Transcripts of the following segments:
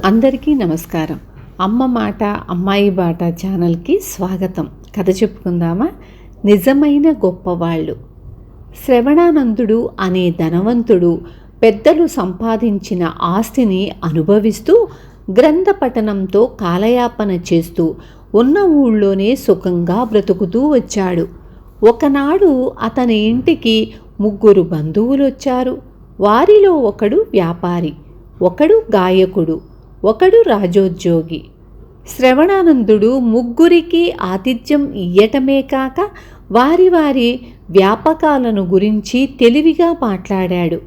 అందరికీ నమస్కారం. అమ్మ మాట అమ్మాయి బాట ఛానల్కి స్వాగతం. కథ చెప్పుకుందామా? నిజమైన గొప్పవాళ్ళు. శ్రవణానందుడు అనే ధనవంతుడు పెద్దలు సంపాదించిన ఆస్తిని అనుభవిస్తూ గ్రంథ పఠనంతో కాలయాపన చేస్తూ ఉన్న ఊళ్ళోనే సుఖంగా బ్రతుకుతూ వచ్చాడు. ఒకనాడు అతని ఇంటికి 3 బంధువులు వచ్చారు. వారిలో ఒకడు వ్యాపారి, ఒకడు గాయకుడు, ఒకడు రాజోద్యోగి. శ్రవణానందుడు ముగ్గురికి ఆతిథ్యం ఇయ్యటమే కాక వారి వారి వ్యాపకాలను గురించి తెలివిగా మాట్లాడాడు.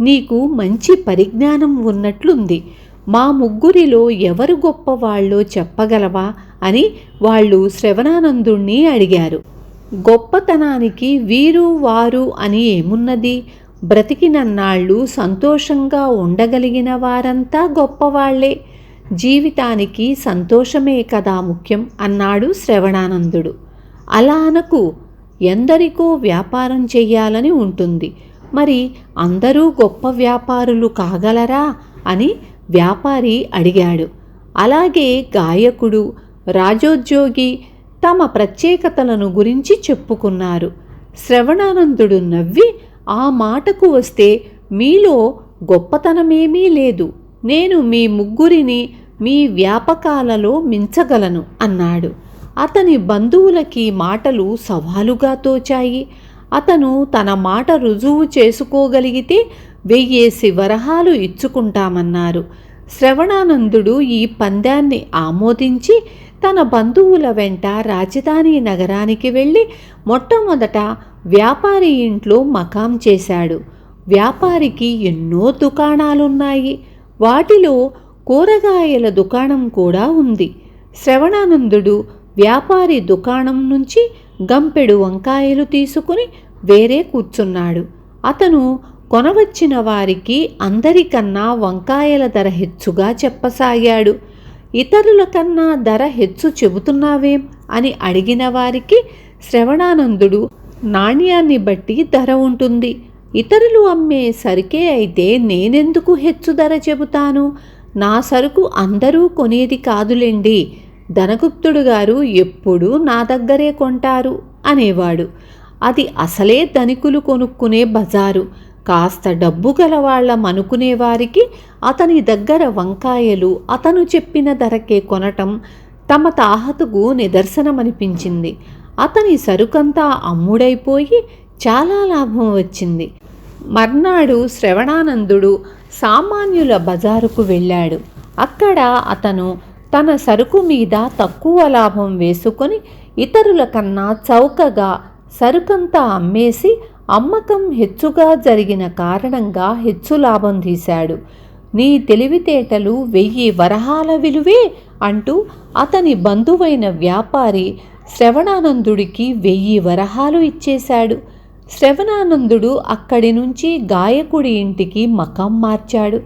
నీకు మంచి పరిజ్ఞానం ఉన్నట్లుంది. మా ముగ్గురిలో ఎవరు గొప్పవాళ్ళో చెప్పగలవా అని వాళ్ళు శ్రవణానందుణ్ణి అడిగారు. గొప్పతనానికి వీరు వారు అని ఏమున్నది? బ్రతికినన్నాళ్ళు సంతోషంగా ఉండగలిగిన వారంతా గొప్పవాళ్లే. జీవితానికి సంతోషమే కదా ముఖ్యం అన్నాడు శ్రవణానందుడు. అలా అనకు. ఎందరికో వ్యాపారం చెయ్యాలని ఉంటుంది. మరి అందరూ గొప్ప వ్యాపారులు కాగలరా అని వ్యాపారి అడిగాడు. అలాగే గాయకుడు, రాజోద్యోగి తమ ప్రత్యేకతలను గురించి చెప్పుకున్నారు. శ్రవణానందుడు నవ్వి, ఆ మాటకు వస్తే మీలో గొప్పతనమేమీ లేదు. నేను మీ ముగ్గురిని మీ వ్యాపకాలలో మించగలను అన్నాడు. అతని బంధువులకి మాటలు సవాలుగా తోచాయి. అతను తన మాట రుజువు చేసుకోగలిగితే 1000 వరహాలు ఇచ్చుకుంటామన్నారు. శ్రవణానందుడు ఈ పందాన్ని ఆమోదించి తన బంధువుల వెంట రాజధాని నగరానికి వెళ్ళి మొట్టమొదట వ్యాపారి ఇంట్లో మకాం చేశాడు. వ్యాపారికి ఎన్నో దుకాణాలున్నాయి. వాటిలో కూరగాయల దుకాణం కూడా ఉంది. శ్రవణానందుడు వ్యాపారి దుకాణం నుంచి గంపెడు వంకాయలు తీసుకుని వేరే కూర్చున్నాడు. అతను కొనవచ్చిన వారికి అందరికన్నా వంకాయల ధర హెచ్చుగా చెప్పసాగాడు. ఇతరుల కన్నా ధర హెచ్చు చెబుతున్నావేం అని అడిగిన వారికి శ్రవణానందుడు నాణ్యాన్ని బట్టి ధర ఉంటుంది. ఇతరులు అమ్మే సరుకే అయితే నేనెందుకు హెచ్చు ధర చెబుతాను? నా సరుకు అందరూ కొనేది కాదులేండి. ధనగుప్తుడు గారు ఎప్పుడూ నా దగ్గరే కొంటారు అనేవాడు. అది అసలే ధనికులు కొనుక్కునే బజారు. కాస్త డబ్బు గలవాళ్ళమనుకునే వారికి అతని దగ్గర వంకాయలు అతను చెప్పిన ధరకే కొనటం తమ తాహతుకు నిదర్శనమనిపించింది. అతని సరుకంతా అమ్ముడైపోయి చాలా లాభం వచ్చింది. మర్నాడు శ్రవణానందుడు సామాన్యుల బజారుకు వెళ్ళాడు. అక్కడ అతను తన సరుకు మీద తక్కువ లాభం వేసుకొని ఇతరుల కన్నా చౌకగా సరుకంతా అమ్మేసి అమ్మకం హెచ్చుగా జరిగిన కారణంగా హెచ్చు లాభం తీశాడు. నీ తెలివితేటలు 1000 వరహాల విలువే అంటూ అతని బంధువైన వ్యాపారి శ్రవణానందుడికి 1000 వరహాలు ఇచ్చేశాడు. శ్రవణానందుడు అక్కడి నుంచి గాయకుడి ఇంటికి మకాం మార్చాడు.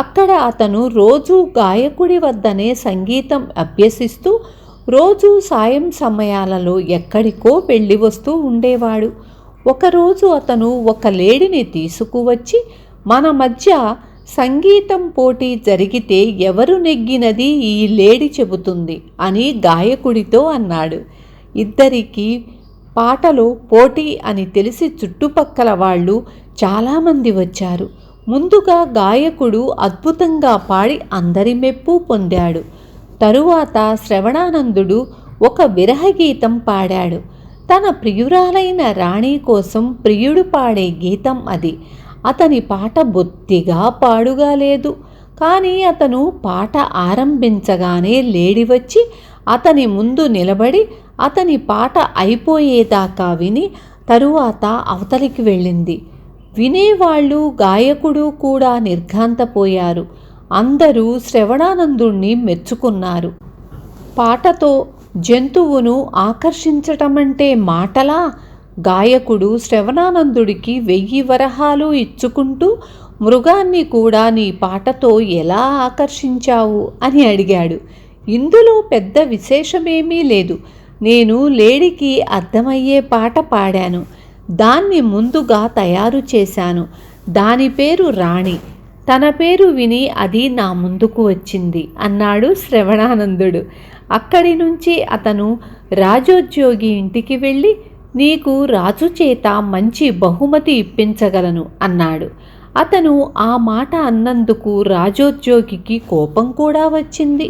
అక్కడ అతను రోజూ గాయకుడి వద్దనే సంగీతం అభ్యసిస్తూ రోజూ సాయం సమయాలలో ఎక్కడికో వెళ్ళి వస్తూ ఉండేవాడు. ఒకరోజు అతను ఒక లేడిని తీసుకువచ్చి, మన మధ్య సంగీతం పోటీ జరిగితే ఎవరు నెగ్గినది ఈ లేడి చెబుతుంది అని గాయకుడితో అన్నాడు. ఇద్దరికీ పాటలో పోటీ అని తెలిసి చుట్టుపక్కల వాళ్ళు చాలామంది వచ్చారు. ముందుగా గాయకుడు అద్భుతంగా పాడి అందరి మెప్పు పొందాడు. తరువాత శ్రవణానందుడు ఒక విరహగీతం పాడాడు. తన ప్రియురాలైన రాణి కోసం ప్రియుడు పాడే గీతం అది. అతని పాట బొత్తిగా పాడుగా లేదు. కానీ అతను పాట ఆరంభించగానే లేడి వచ్చి అతని ముందు నిలబడి అతని పాట అయిపోయేదాకా విని తరువాత అవతలికి వెళ్ళింది. వినేవాళ్ళు గాయకుడు కూడా నిర్ఘాంతపోయారు. అందరూ శ్రవణానందుణ్ణి మెచ్చుకున్నారు. పాటతో జంతువును ఆకర్షించటమంటే మాటలా? గాయకుడు శ్రవణానందుడికి 1000 వరహాలు ఇచ్చుకుంటూ మృగాన్ని కూడా నీ పాటతో ఎలా ఆకర్షించావు అని అడిగాడు. ఇందులో పెద్ద విశేషమేమీ లేదు. నేను లేడికి అర్థమయ్యే పాట పాడాను. దాన్ని ముందుగా తయారు చేశాను. దాని పేరు రాణి. తన పేరు విని అది నా ముందుకు వచ్చింది అన్నాడు శ్రవణానందుడు. అక్కడి నుంచి అతను రాజోద్యోగి ఇంటికి వెళ్ళి, నీకు రాజు చేత మంచి బహుమతి ఇప్పించగలను అన్నాడు. అతను ఆ మాట అన్నందుకు రాజోద్యోగికి కోపం కూడా వచ్చింది.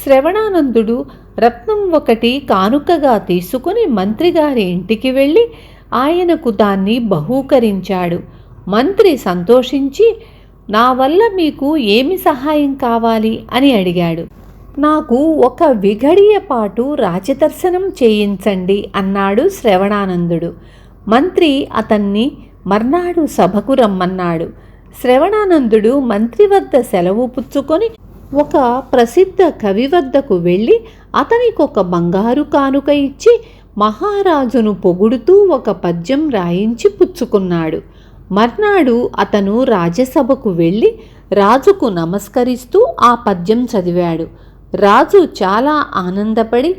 శ్రవణానందుడు రత్నం ఒకటి కానుకగా తీసుకుని మంత్రిగారి ఇంటికి వెళ్ళి ఆయనకు దాన్ని బహూకరించాడు. మంత్రి సంతోషించి, నా వల్ల మీకు ఏమి సహాయం కావాలి అని అడిగాడు. నాకు ఒక విఘడియ పాటు రాజదర్శనం చేయించండి అన్నాడు శ్రవణానందుడు. మంత్రి అతన్ని మర్నాడు సభకు రమ్మన్నాడు. శ్రవణానందుడు మంత్రి వద్ద సెలవు పుచ్చుకొని ఒక ప్రసిద్ధ కవి వద్దకు వెళ్ళి అతనికొక బంగారు కానుక ఇచ్చి మహారాజును పొగుడుతూ ఒక పద్యం రాయించి పుచ్చుకున్నాడు. మర్నాడు అతను రాజసభకు వెళ్ళి రాజుకు నమస్కరిస్తూ ఆ పద్యం చదివాడు. రాజు చాలా ఆనందపడి,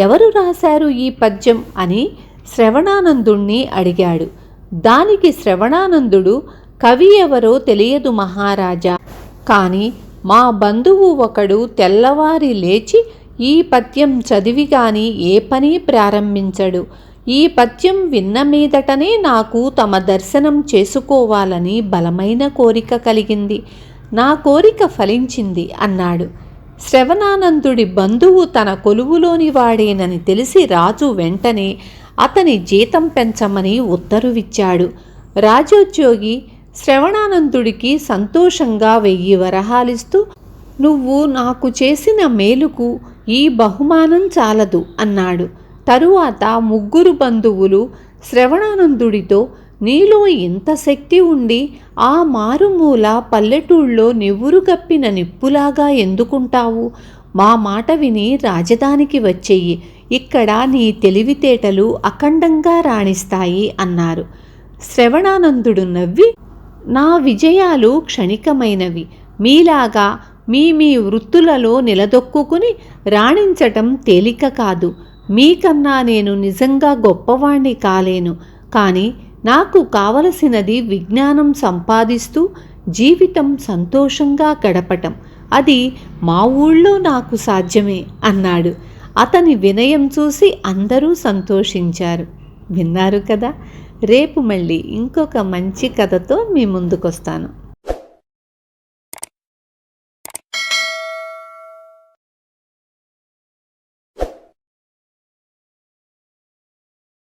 ఎవరు రాశారు ఈ పద్యం అని శ్రవణానందుణ్ణి అడిగాడు. దానికి శ్రవణానందుడు, కవి ఎవరో తెలియదు మహారాజా, కానీ మా బంధువు ఒకడు తెల్లవారి లేచి ఈ పద్యం చదివి గాని ఏ పని ప్రారంభించడు. ఈ పద్యం విన్న మీదటనే నాకు తమ దర్శనం చేసుకోవాలని బలమైన కోరిక కలిగింది. నా కోరిక ఫలించింది అన్నాడు. శ్రవణానందుడి బంధువు తన కొలువులోని వాడేనని తెలిసి రాజు వెంటనే అతని జీతం పెంచమని ఉత్తరువిచ్చాడు. రాజోద్యోగి శ్రవణానందుడికి సంతోషంగా 1000 వరహాలిస్తూ, నువ్వు నాకు చేసిన మేలుకు ఈ బహుమానం చాలదు అన్నాడు. తరువాత 3 బంధువులు శ్రవణానందుడితో, నీలో ఇంత శక్తి ఉండి ఆ మారుమూల పల్లెటూళ్ళలో నివ్వురు కప్పిన నిప్పులాగా ఎందుకుంటావు? మా మాట విని రాజధానికి వచ్చేయి, ఇక్కడ నీ తెలివితేటలు అఖండంగా రాణిస్తాయి అన్నారు. శ్రవణానందుడు నవ్వి, నా విజయాలు క్షణికమైనవి, మీలాగా మీ వృత్తులలో నిలదొక్కుని రాణించటం తేలిక కాదు. మీకన్నా నేను నిజంగా గొప్పవాణ్ణి కాలేను, కానీ నాకు కావలసినది విజ్ఞానం సంపాదిస్తూ జీవితం సంతోషంగా గడపటం. అది మా ఊళ్ళో నాకు సాధ్యమే అన్నాడు. అతని వినయం చూసి అందరూ సంతోషించారు. విన్నారు కదా. రేపు మళ్ళీ ఇంకొక మంచి కథతో మీ ముందుకొస్తాను.